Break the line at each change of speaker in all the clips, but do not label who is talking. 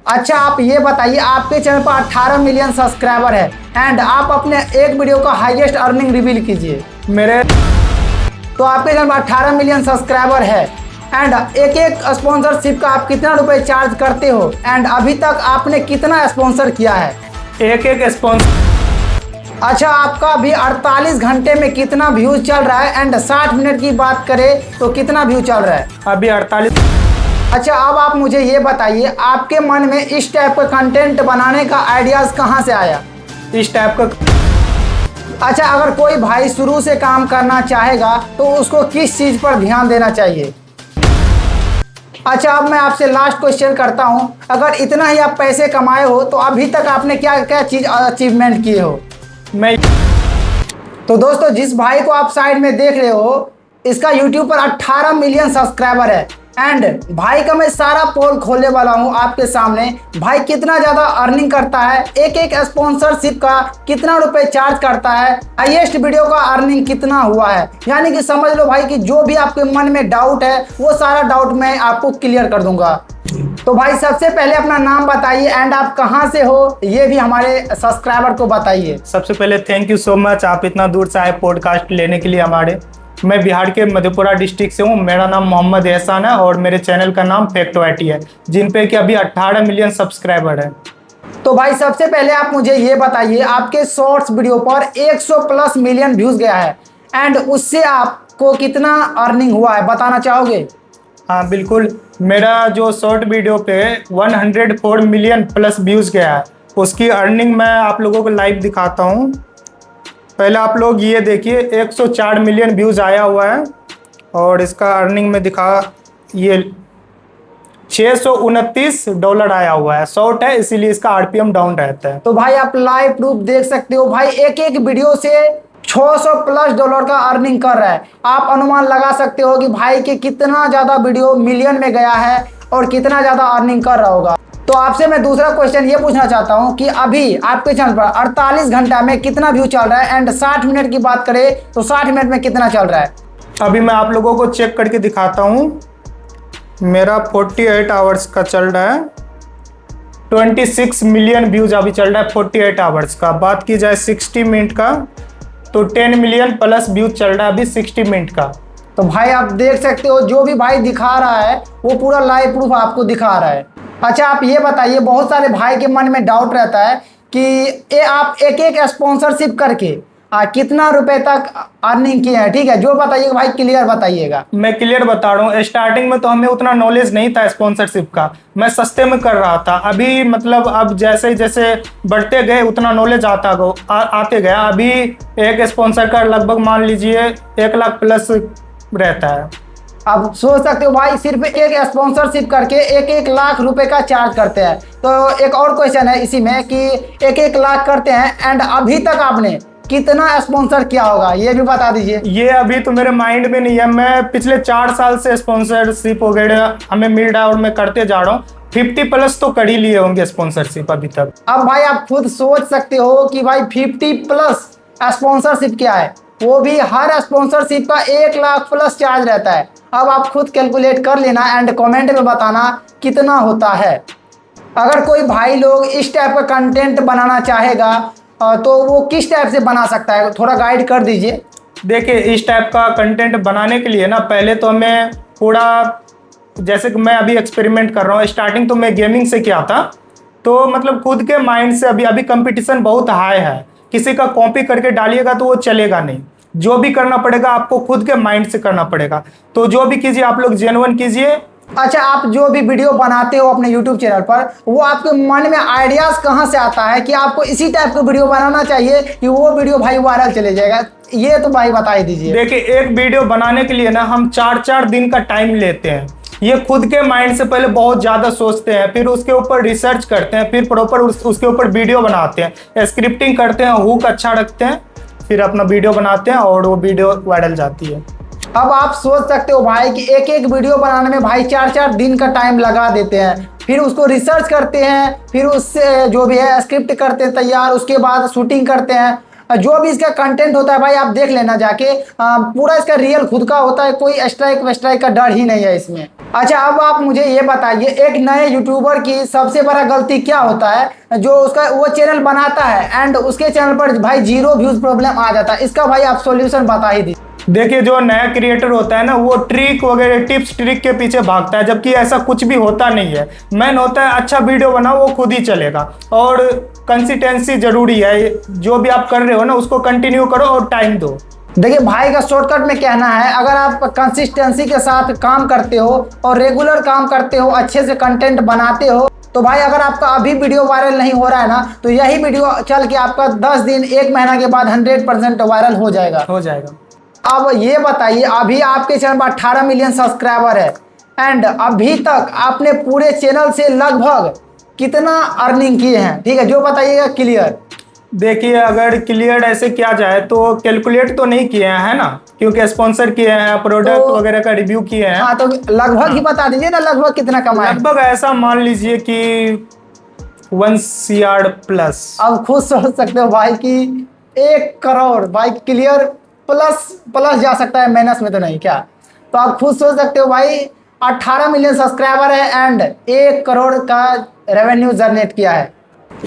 अच्छा आप ये बताइए, आपके चैनल पर 18 मिलियन सब्सक्राइबर है एंड आप अपने एक वीडियो का हाईएस्ट अर्निंग रिवील कीजिए।
मेरे
तो आपके चैनल पर 18 मिलियन सब्सक्राइबर है एंड एक एक स्पॉन्सरशिप का आप कितना रुपए चार्ज करते हो एंड अभी तक आपने कितना स्पॉन्सर किया है?
एक स्पॉन्सर।
अच्छा आपका भी 48 घंटे में कितना व्यूज चल रहा है एंड 60 मिनट की बात करें तो कितना व्यू चल रहा है?
अभी 48।
अच्छा अब आप मुझे ये बताइए, आपके मन में इस टाइप का कंटेंट बनाने का आइडियाज कहाँ से आया?
इस टाइप का।
अच्छा अगर कोई भाई शुरू से काम करना चाहेगा तो उसको किस चीज पर ध्यान देना चाहिए? अच्छा अब मैं आपसे लास्ट क्वेश्चन करता हूं, अगर इतना ही आप पैसे कमाए हो तो अभी तक आपने क्या क्या चीज अचीवमेंट किए हो?
मैं
तो दोस्तों जिस भाई को आप साइड में देख रहे हो, इसका YouTube पर 18 मिलियन सब्सक्राइबर है एंड भाई का मैं सारा पोल खोलने वाला हूं आपके सामने। भाई कितना ज्यादा अर्निंग करता है, एक एक स्पॉन्सरशिप का कितना रुपए चार्ज करता है, हाईएस्ट वीडियो का अर्निंग कितना हुआ है, यानी कि समझ लो भाई कि जो भी आपके मन में डाउट है वो सारा डाउट मैं आपको क्लियर कर दूंगा। तो भाई सबसे पहले अपना नाम बताइए एंड आप कहां से हो ये भी हमारे सब्सक्राइबर को बताइए।
सबसे पहले थैंक यू सो मच, आप इतना दूर से आए पॉडकास्ट लेने के लिए हमारे। मैं बिहार के मधेपुरा डिस्ट्रिक्ट से हूँ। मेरा नाम मोहम्मद एहसान है और मेरे चैनल का नाम फैक्टोआइटी है, जिन पे कि अभी 18 मिलियन सब्सक्राइबर है।
तो भाई सबसे पहले आप मुझे ये बताइए, आपके शॉर्ट्स वीडियो पर 100 प्लस मिलियन व्यूज गया है एंड उससे आपको कितना अर्निंग हुआ है बताना चाहोगे?
हाँ बिल्कुल, मेरा जो शॉर्ट वीडियो पे 104 मिलियन प्लस व्यूज गया है, उसकी अर्निंग मैं आप लोगों को लाइव दिखाता हूँ। पहले आप लोग ये देखिए, 104 मिलियन व्यूज आया हुआ है और इसका अर्निंग में दिखा, ये $629 आया हुआ है। शॉर्ट है इसीलिए इसका आरपीएम डाउन रहता है।
तो भाई आप लाइव प्रूफ देख सकते हो, भाई एक एक वीडियो से $600+ का अर्निंग कर रहा है। आप अनुमान लगा सकते हो कि भाई के कितना ज्यादा वीडियो मिलियन में गया है और कितना ज्यादा अर्निंग कर रहा होगा। तो आपसे मैं दूसरा क्वेश्चन ये पूछना चाहता हूं कि अभी आपके चैनल पर 48 घंटा में कितना व्यू चल रहा है एंड 60 मिनट की बात करें तो 60 मिनट में कितना चल रहा है?
अभी मैं आप लोगों को चेक करके दिखाता हूँ। मेरा 48 आवर्स का चल रहा है, 26 मिलियन व्यूज अभी चल रहा है 48 आवर्स का। बात की जाए 60 मिनट का तो 10 मिलियन प्लस व्यूज चल रहा है अभी 60 मिनट का।
तो भाई आप देख सकते हो, जो भी भाई दिखा रहा है वो पूरा लाइव प्रूफ आपको दिखा रहा है। अच्छा आप ये बताइए, बहुत सारे भाई के मन में डाउट रहता है कि आप एक एक स्पॉन्सरशिप करके कितना रुपए तक अर्निंग किए हैं, ठीक है? जो बताइएगा भाई क्लियर बताइएगा।
मैं क्लियर बता रहा हूँ, स्टार्टिंग में तो हमें उतना नॉलेज नहीं था स्पॉन्सरशिप का, मैं सस्ते में कर रहा था। अभी मतलब अब जैसे जैसे बढ़ते गए उतना नॉलेज आते गया। अभी एक स्पॉन्सर का लगभग मान लीजिए 1 लाख प्लस रहता है।
अब सोच सकते हो भाई, सिर्फ एक स्पॉन्सरशिप करके 1 लाख रुपए का चार्ज करते हैं। तो एक और क्वेश्चन है इसी में कि 1 लाख करते हैं एंड अभी तक आपने कितना स्पॉन्सर किया होगा ये भी बता दीजिए।
ये अभी तो मेरे माइंड में नहीं है। मैं पिछले 4 साल से स्पॉन्सरशिप वगैरह हमें मिल रहा है और मैं करते जा रहा हूँ। 50 प्लस तो कर ही लिए होंगे स्पॉन्सरशिप अभी तक।
अब भाई आप खुद सोच सकते हो कि भाई 50 प्लस स्पॉन्सरशिप क्या है, वो भी हर स्पॉन्सरशिप का 1 लाख प्लस चार्ज रहता है। अब आप खुद कैलकुलेट कर लेना एंड कमेंट में बताना कितना होता है। अगर कोई भाई लोग इस टाइप का कंटेंट बनाना चाहेगा तो वो किस टाइप से बना सकता है, थोड़ा गाइड कर दीजिए।
देखिए इस टाइप का कंटेंट बनाने के लिए ना, पहले तो हमें थोड़ा, जैसे कि मैं अभी एक्सपेरिमेंट कर रहा हूँ, स्टार्टिंग तो मैं गेमिंग से किया था, तो मतलब खुद के माइंड से अभी कंपटीशन बहुत हाई है। किसी का कॉपी करके डालिएगा तो वो चलेगा नहीं। जो भी करना पड़ेगा आपको खुद के माइंड से करना पड़ेगा। तो जो भी कीजिए आप लोग जेन्युइन कीजिए।
अच्छा आप जो भी वीडियो बनाते हो अपने YouTube चैनल पर, वो आपके मन में आइडियाज कहाँ से आता है कि आपको इसी टाइप का वीडियो बनाना चाहिए कि वो वीडियो भाई वायरल चले जाएगा? ये तो भाई बता ही दीजिए।
देखिए एक वीडियो बनाने के लिए ना हम 4-4 दिन का टाइम लेते हैं। ये खुद के माइंड से पहले बहुत ज्यादा सोचते हैं, फिर उसके ऊपर रिसर्च करते हैं, फिर प्रॉपर उसके ऊपर वीडियो बनाते हैं, स्क्रिप्टिंग करते हैं, हुक अच्छा रखते हैं, फिर अपना वीडियो बनाते हैं और वो वीडियो वायरल जाती है।
अब आप सोच सकते हो भाई कि एक एक वीडियो बनाने में भाई 4-4 दिन का टाइम लगा देते हैं, फिर उसको रिसर्च करते हैं, फिर उससे जो भी है स्क्रिप्ट करते हैं तैयार, उसके बाद शूटिंग करते हैं। जो भी इसका कंटेंट होता है भाई आप देख लेना जाके, पूरा इसका रियल खुद का होता है, कोई स्ट्राइक वेस्ट्राइक का डर ही नहीं है इसमें। अच्छा, अब आप मुझे ये बताइए, एक नए यूट्यूबर की सबसे बड़ा गलती क्या होता है जो उसका वो चैनल बनाता है एंड उसके चैनल पर भाई 0 व्यूज प्रॉब्लम आ जाता है, इसका भाई आप सॉल्यूशन बता ही दीजिए।
देखिए, जो नया क्रिएटर होता है ना, वो ट्रिक वगैरह टिप्स ट्रिक के पीछे भागता है, जबकि ऐसा कुछ भी होता नहीं है। मेन होता है अच्छा वीडियो बनाओ, वो खुद ही चलेगा। और कंसिस्टेंसी जरूरी है, जो भी आप कर रहे हो ना उसको कंटिन्यू करो और टाइम दो।
देखिए भाई का शॉर्टकट में कहना है, अगर आप कंसिस्टेंसी के साथ काम करते हो और रेगुलर काम करते हो, अच्छे से कंटेंट बनाते हो, तो भाई अगर आपका अभी वीडियो वायरल नहीं हो रहा है ना, तो यही वीडियो चल के आपका 10 दिन 1 महीना के बाद 100% वायरल हो जाएगा। अब ये बताइए, अभी आपके चैनल पर 18 मिलियन सब्सक्राइबर है एंड अभी तक आपने पूरे चैनल से लगभग कितना अर्निंग किए हैं? ठीक है, जो बताइएगा क्लियर।
देखिए, अगर क्लियर ऐसे किया जाए तो कैलकुलेट तो नहीं किए हैं, है ना, क्योंकि स्पॉन्सर किए हैं, प्रोडक्ट वगैरह का रिव्यू किए हैं।
हाँ, तो लगभग ही बता दीजिए ना, लगभग कितना कमाए?
लगभग ऐसा मान लीजिए कि 1 CR प्लस।
अब खुद सोच सकते हो भाई कि 1 करोड़ भाई क्लियर प्लस जा सकता है, माइनस में तो नहीं क्या? तो आप खुद सोच सकते हो भाई, 18 मिलियन सब्सक्राइबर है एंड 1 करोड़ का रेवेन्यू जनरेट किया है।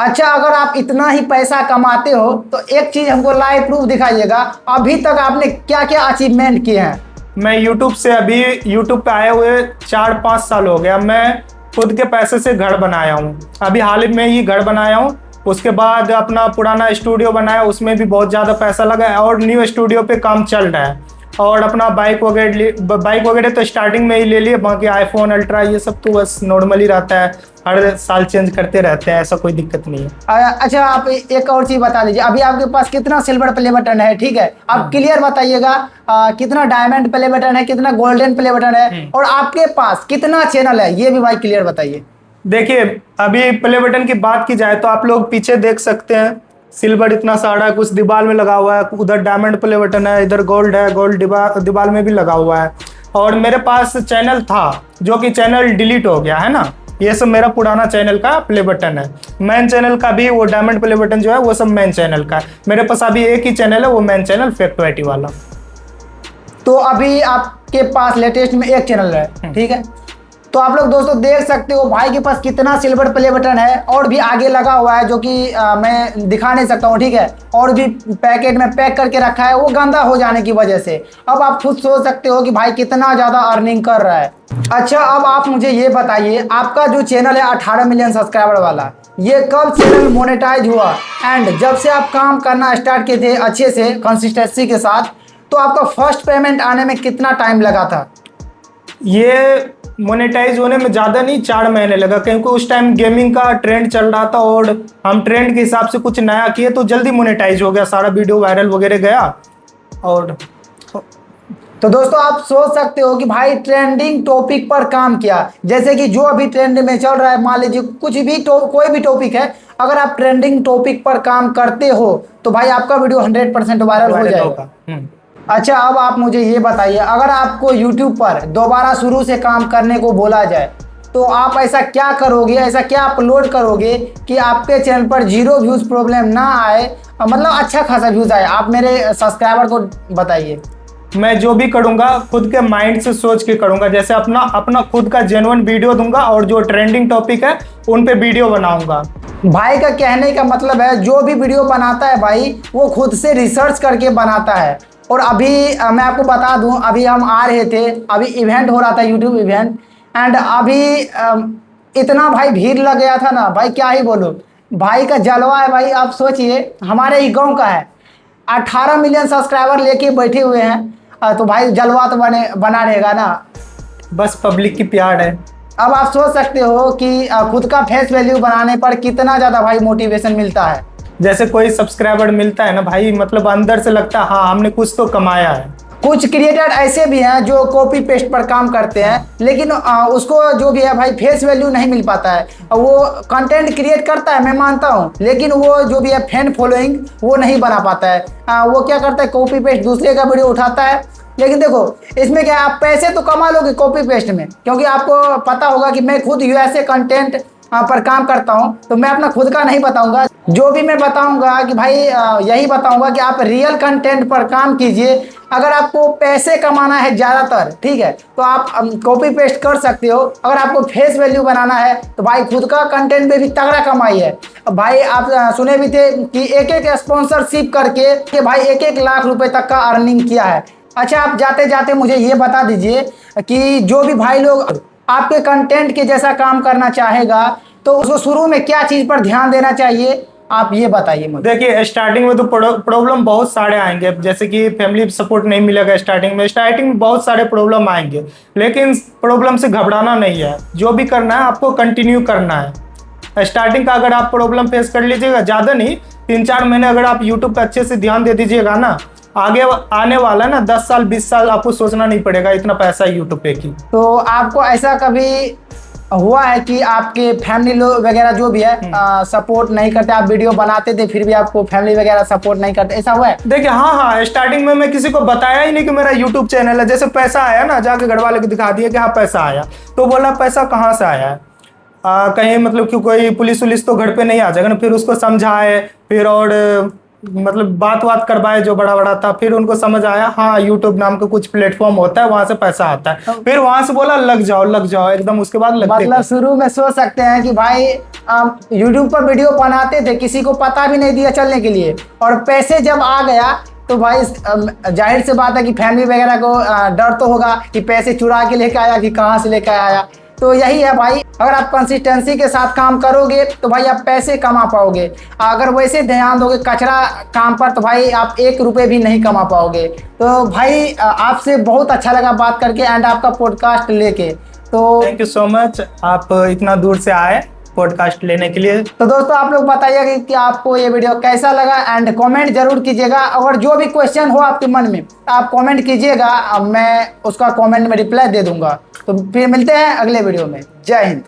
अच्छा, अगर आप इतना ही पैसा कमाते हो तो एक चीज हमको लाइव प्रूफ दिखाइएगा, अभी तक आपने क्या क्या अचीवमेंट किए हैं?
मैं यूट्यूब पे आए हुए 4-5 साल हो गया। मैं खुद के पैसे से घर बनाया हूँ, अभी हाल में ही घर बनाया हूँ। उसके बाद अपना पुराना स्टूडियो बनाया, उसमें भी बहुत ज़्यादा पैसा लगा है और न्यू स्टूडियो पे काम चल रहा है। और अपना बाइक वगैरह तो स्टार्टिंग में ही ले लिए, बाकी आईफोन अल्ट्रा ये सब तो बस नॉर्मल ही रहता है, हर साल चेंज करते रहते हैं, ऐसा कोई दिक्कत नहीं है।
अच्छा, आप एक और चीज बता दीजिए, अभी आपके पास कितना सिल्वर प्ले बटन है? ठीक है, आप क्लियर बताइएगा, कितना डायमंड प्ले बटन है, कितना गोल्डन प्ले बटन है, और आपके पास कितना चैनल है, ये भी भाई क्लियर बताइए।
देखिए, अभी प्ले बटन की बात की जाए तो आप लोग पीछे देख सकते हैं, सिल्वर इतना सारा कुछ दीवार में लगा हुआ है, उधर डायमंड प्ले बटन है, इधर गोल्ड है, गोल्ड दीवार में भी लगा हुआ है। और मेरे पास चैनल था जो कि चैनल डिलीट हो गया है ना, ये सब मेरा पुराना चैनल का प्ले बटन है। मेन चैनल का भी वो डायमंड प्ले बटन जो है वो सब मेन चैनल का है। मेरे पास अभी एक ही चैनल है, वो मेन चैनल फैक्ट वाला।
तो अभी आपके पास लेटेस्ट में एक चैनल है, ठीक है। तो आप लोग दोस्तों देख सकते हो भाई के पास कितना सिल्वर प्ले बटन है, और भी आगे लगा हुआ है जो कि मैं दिखा नहीं सकता हूँ, ठीक है। और भी पैकेट में पैक करके रखा है, वो गंदा हो जाने की वजह से। अब आप खुद सोच सकते हो कि भाई कितना ज़्यादा अर्निंग कर रहा है। अच्छा, अब आप मुझे ये बताइए, आपका जो चैनल है 18 मिलियन सब्सक्राइबर वाला, ये कब चैनल मोनेटाइज हुआ? एंड जब से आप काम करना स्टार्ट किए थे अच्छे से कंसिस्टेंसी के साथ, तो आपका फर्स्ट पेमेंट आने में कितना टाइम लगा था?
ये मोनेटाइज होने में ज़्यादा नहीं, 4 महीने लगा, क्योंकि उस टाइम गेमिंग का ट्रेंड चल रहा था और हम ट्रेंड के हिसाब से कुछ नया किए तो जल्दी मोनेटाइज हो गया, सारा वीडियो वायरल वगैरह गया। और
तो दोस्तों आप सोच सकते हो कि भाई ट्रेंडिंग टॉपिक पर काम किया, जैसे कि जो अभी ट्रेंड में चल रहा है, मान लीजिए कुछ भी कोई भी टॉपिक है, अगर आप ट्रेंडिंग टॉपिक पर काम करते हो तो भाई आपका वीडियो 100% वायरल हो जाएगा। अच्छा, अब आप मुझे ये बताइए, अगर आपको YouTube पर दोबारा शुरू से काम करने को बोला जाए तो आप ऐसा क्या करोगे, ऐसा क्या अपलोड करोगे कि आपके चैनल पर 0 व्यूज प्रॉब्लम ना आए, मतलब अच्छा खासा व्यूज आए? आप मेरे सब्सक्राइबर को बताइए।
मैं जो भी करूंगा खुद के माइंड से सोच के करूंगा, जैसे अपना खुद का जेन्युइन वीडियो दूंगा और जो ट्रेंडिंग टॉपिक है उन पे वीडियो बनाऊंगा।
भाई का कहने का मतलब है जो भी वीडियो बनाता है भाई वो खुद से रिसर्च करके बनाता है। और अभी मैं आपको बता दूं, अभी हम आ रहे थे, अभी इवेंट हो रहा था, यूट्यूब इवेंट, एंड अभी इतना भाई भीड़ लग गया था ना भाई, क्या ही बोलूं। भाई का जलवा है भाई, आप सोचिए हमारे ही गांव का है, 18 मिलियन सब्सक्राइबर लेके बैठे हुए हैं, तो भाई जलवा तो बना रहेगा ना,
बस पब्लिक की प्यार है।
अब आप सोच सकते हो कि खुद का फेस वैल्यू बनाने पर कितना ज़्यादा भाई मोटिवेशन मिलता है।
जैसे कोई सब्सक्राइबर मिलता है ना भाई, मतलब अंदर से लगता है हाँ हमने कुछ तो कमाया है।
कुछ क्रिएटर ऐसे भी हैं जो कॉपी पेस्ट पर काम करते हैं, लेकिन उसको जो भी है भाई फेस वैल्यू नहीं मिल पाता है। वो कंटेंट क्रिएट करता है, मैं मानता हूँ, लेकिन वो जो भी है फैन फॉलोइंग वो नहीं बना पाता है। वो क्या करता है, कॉपी पेस्ट दूसरे का वीडियो उठाता है। लेकिन देखो इसमें क्या, आप पैसे तो कमा लोगे कॉपी पेस्ट में, क्योंकि आपको पता होगा कि मैं खुद यूएसए कंटेंट पर काम करता हूँ, तो मैं अपना खुद का नहीं बताऊंगा। जो भी मैं बताऊंगा कि भाई यही बताऊंगा कि आप रियल कंटेंट पर काम कीजिए। अगर आपको पैसे कमाना है ज़्यादातर, ठीक है, तो आप कॉपी पेस्ट कर सकते हो। अगर आपको फेस वैल्यू बनाना है तो भाई खुद का कंटेंट पे भी तगड़ा कमाई है। भाई आप सुने भी थे कि एक एक स्पॉन्सरशिप करके कि भाई 1-1 लाख रुपए तक का अर्निंग किया है। अच्छा, आप जाते जाते मुझे ये बता दीजिए कि जो भी भाई लोग आपके कंटेंट के जैसा काम करना चाहेगा तो उसको शुरू में क्या चीज़ पर ध्यान देना चाहिए, आप ये बताइए मुझे।
देखिए, स्टार्टिंग में तो प्रॉब्लम बहुत सारे आएंगे, जैसे कि फैमिली सपोर्ट नहीं मिलेगा स्टार्टिंग में बहुत सारे प्रॉब्लम आएंगे, लेकिन प्रॉब्लम से घबराना नहीं है। जो भी करना है आपको कंटिन्यू करना है। स्टार्टिंग का अगर आप प्रॉब्लम फेस कर लीजिएगा, ज़्यादा नहीं, 3-4 महीने अगर आप यूट्यूब पे अच्छे से ध्यान दे दीजिएगा ना, आगे आने वाला ना 10 साल 20 साल आपको सोचना नहीं पड़ेगा, इतना पैसा है यूट्यूब पे की।
तो आपको ऐसा कभी हुआ है कि आपके फैमिली लोग वगैरह जो भी है सपोर्ट नहीं करते? आप वीडियो बनाते थे फिर भी आपको फैमिली वगैरह सपोर्ट नहीं करते, ऐसा हुआ है?
देखिए, हाँ, स्टार्टिंग में मैं किसी को बताया ही नहीं कि मेरा यूट्यूब चैनल है। जैसे पैसा आया ना, जाके घर वाले को दिखा दिया कि हाँ पैसा आया, तो बोला पैसा कहाँ से आया है, कहीं मतलब कि कोई पुलिस उलिस तो घर पे नहीं आ जाएगा ना। फिर उसको समझाए, फिर और मतलब बात करवाए जो बड़ा बड़ा था, फिर उनको समझ आया हाँ यूट्यूब नाम का कुछ प्लेटफॉर्म होता है, वहां से पैसा आता है। फिर वहां से बोला लग जाओ एकदम, उसके बाद लगते
मतलब शुरू में सोच सकते हैं कि भाई यूट्यूब पर वीडियो बनाते थे, किसी को पता भी नहीं दिया चलने के लिए, और पैसे जब आ गया तो भाई जाहिर सी बात है कि फैमिली वगैरह को डर तो होगा कि पैसे चुरा के लेके आया कि कहाँ से लेके आया। तो यही है भाई, अगर आप कंसिस्टेंसी के साथ काम करोगे तो भाई आप पैसे कमा पाओगे। अगर वैसे ध्यान दोगे कचरा काम पर तो भाई आप 1 रुपये भी नहीं कमा पाओगे। तो भाई आपसे बहुत अच्छा लगा बात करके एंड आपका पॉडकास्ट लेके। तो
थैंक यू सो मच, आप इतना दूर से आए पॉडकास्ट लेने के लिए।
तो दोस्तों आप लोग बताइए कि आपको ये वीडियो कैसा लगा एंड कमेंट जरूर कीजिएगा। अगर जो भी क्वेश्चन हो आपके मन में आप कमेंट कीजिएगा, मैं उसका कमेंट में रिप्लाई दे दूंगा। तो फिर मिलते हैं अगले वीडियो में। जय हिंद।